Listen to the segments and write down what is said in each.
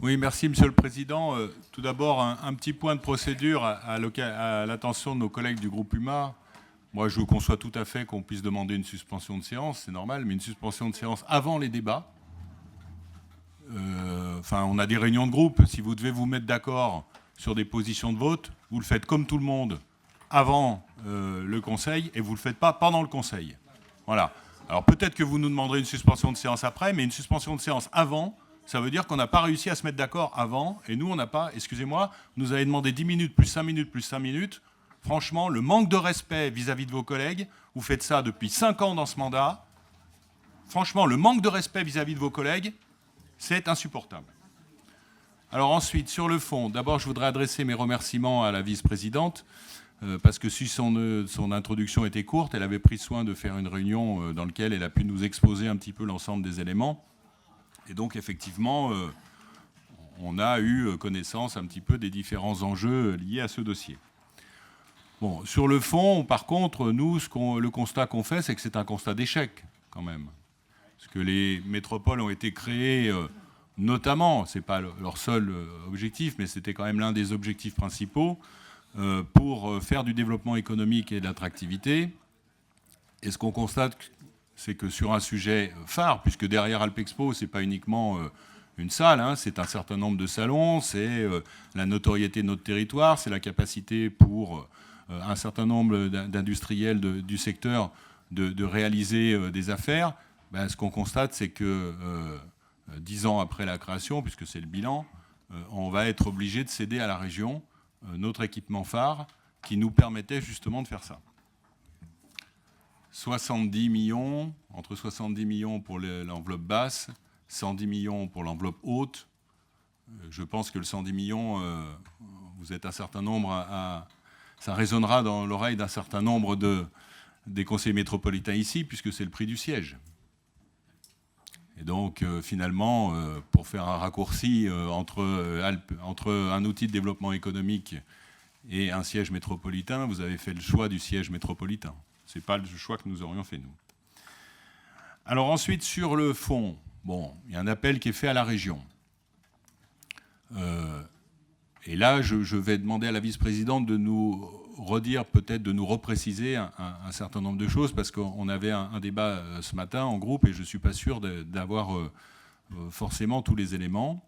Oui, merci Monsieur le Président. Tout d'abord, un petit point de procédure à l'attention de nos collègues du groupe UMA. Moi, je conçois tout à fait qu'on puisse demander une suspension de séance, c'est normal, mais une suspension de séance avant les débats. On a des réunions de groupe. Si vous devez vous mettre d'accord sur des positions de vote, vous le faites comme tout le monde avant le Conseil et vous ne le faites pas pendant le Conseil. Voilà. Alors peut-être que vous nous demanderez une suspension de séance après, mais une suspension de séance avant, ça veut dire qu'on n'a pas réussi à se mettre d'accord avant, et nous, on n'a pas, excusez-moi, nous avez demandé 10 minutes, plus 5 minutes, plus 5 minutes. Franchement, le manque de respect vis-à-vis de vos collègues, vous faites ça depuis 5 ans dans ce mandat. Franchement, le manque de respect vis-à-vis de vos collègues, c'est insupportable. Alors ensuite, sur le fond, d'abord, je voudrais adresser mes remerciements à la vice-présidente, parce que si son introduction était courte, elle avait pris soin de faire une réunion dans laquelle elle a pu nous exposer un petit peu l'ensemble des éléments. Et donc, effectivement, on a eu connaissance un petit peu des différents enjeux liés à ce dossier. Bon, sur le fond, par contre, nous, le constat qu'on fait, c'est que c'est un constat d'échec, quand même. Parce que les métropoles ont été créées, notamment, ce n'est pas leur seul objectif, mais c'était quand même l'un des objectifs principaux, pour faire du développement économique et de l'attractivité. Et ce qu'on constate, c'est que sur un sujet phare, puisque derrière Alpexpo, ce n'est pas uniquement une salle, hein, c'est un certain nombre de salons, c'est la notoriété de notre territoire, c'est la capacité pour un certain nombre d'industriels du secteur de réaliser des affaires. Ben, ce qu'on constate, c'est que 10 ans après la création, puisque c'est le bilan, on va être obligé de céder à la région notre équipement phare qui nous permettait justement de faire ça. 70 millions, entre 70 millions pour l'enveloppe basse, 110 millions pour l'enveloppe haute. Je pense que le 110 millions, vous êtes un certain nombre ça résonnera dans l'oreille d'un certain nombre des conseillers métropolitains ici, puisque c'est le prix du siège. Et donc, finalement, pour faire un raccourci entre un outil de développement économique et un siège métropolitain, vous avez fait le choix du siège métropolitain. Ce n'est pas le choix que nous aurions fait, nous. Alors ensuite, sur le fond, bon, il y a un appel qui est fait à la région. Et là, je vais demander à la vice-présidente de nous redire, peut-être de nous repréciser un certain nombre de choses, parce qu'on avait un débat ce matin en groupe, et je ne suis pas sûr d'avoir forcément tous les éléments.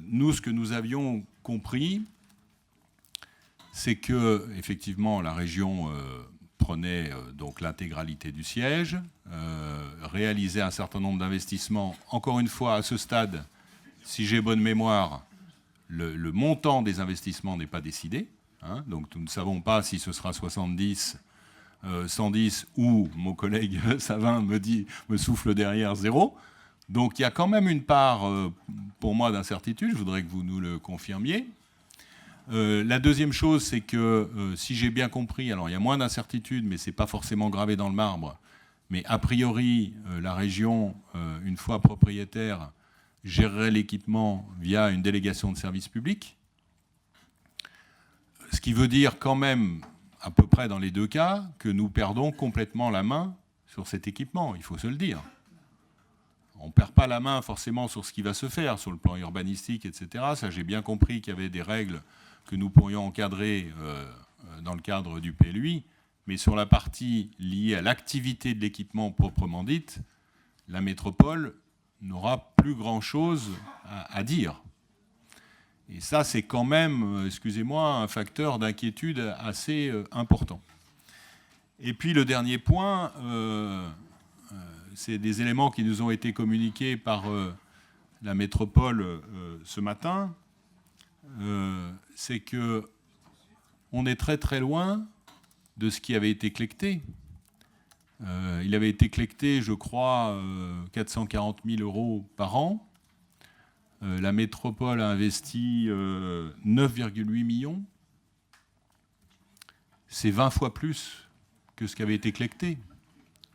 Nous, ce que nous avions compris, c'est que, effectivement, la région prenait donc l'intégralité du siège, réalisait un certain nombre d'investissements. Encore une fois, à ce stade, si j'ai bonne mémoire, le montant des investissements n'est pas décidé. Hein, donc nous ne savons pas si ce sera 70, 110 ou mon collègue Savin me souffle derrière 0. Donc il y a quand même une part, pour moi, d'incertitude. Je voudrais que vous nous le confirmiez. La deuxième chose, c'est que, si j'ai bien compris, alors il y a moins d'incertitude, mais ce n'est pas forcément gravé dans le marbre, mais a priori, la région, une fois propriétaire, gérerait l'équipement via une délégation de service public. Ce qui veut dire quand même, à peu près dans les deux cas, que nous perdons complètement la main sur cet équipement, il faut se le dire. On ne perd pas la main forcément sur ce qui va se faire, sur le plan urbanistique, etc. Ça, j'ai bien compris qu'il y avait des règles que nous pourrions encadrer dans le cadre du PLUI, mais sur la partie liée à l'activité de l'équipement proprement dite, la métropole n'aura plus grand-chose à dire. Et ça, c'est quand même, excusez-moi, un facteur d'inquiétude assez important. Et puis le dernier point, c'est des éléments qui nous ont été communiqués par la métropole ce matin, c'est qu'on est très très loin de ce qui avait été collecté. Il avait été collecté, je crois, 440 000 € par an. La métropole a investi 9,8 millions. C'est 20 fois plus que ce qui avait été collecté.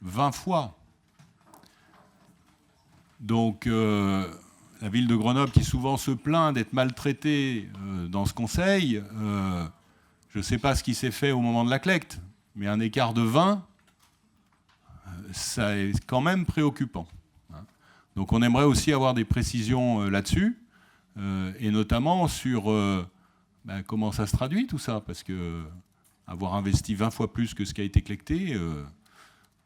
20 fois. Donc, la ville de Grenoble, qui souvent se plaint d'être maltraitée dans ce conseil, je ne sais pas ce qui s'est fait au moment de la collecte, mais un écart de 20, ça est quand même préoccupant. Donc on aimerait aussi avoir des précisions là-dessus. et notamment sur comment ça se traduit tout ça, parce que avoir investi 20 fois plus que ce qui a été collecté,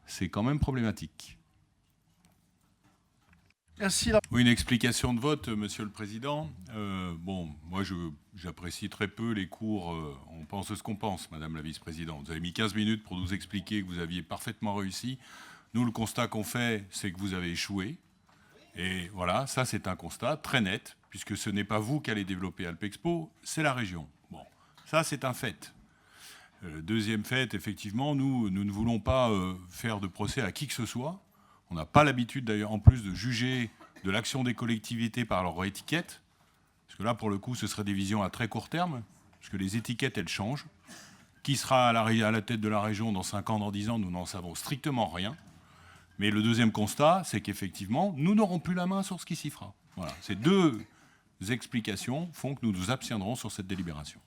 c'est quand même problématique. Merci. Oui, une explication de vote, Monsieur le Président. Bon, moi, j'apprécie très peu les cours. On pense ce qu'on pense, Madame la Vice-Présidente. Vous avez mis 15 minutes pour nous expliquer que vous aviez parfaitement réussi. Nous, le constat qu'on fait, c'est que vous avez échoué. Et voilà, ça, c'est un constat très net, puisque ce n'est pas vous qui allez développer Alpexpo, c'est la région. Bon, ça, c'est un fait. Deuxième fait, effectivement, nous ne voulons pas faire de procès à qui que ce soit. On n'a pas l'habitude, d'ailleurs, en plus, de juger de l'action des collectivités par leur étiquette. Parce que là, pour le coup, ce serait des visions à très court terme, parce que les étiquettes, elles changent. Qui sera à la tête de la région dans 5 ans, dans 10 ans, nous n'en savons strictement rien. Mais le deuxième constat, c'est qu'effectivement, nous n'aurons plus la main sur ce qui s'y fera. Voilà. Ces deux explications font que nous nous abstiendrons sur cette délibération.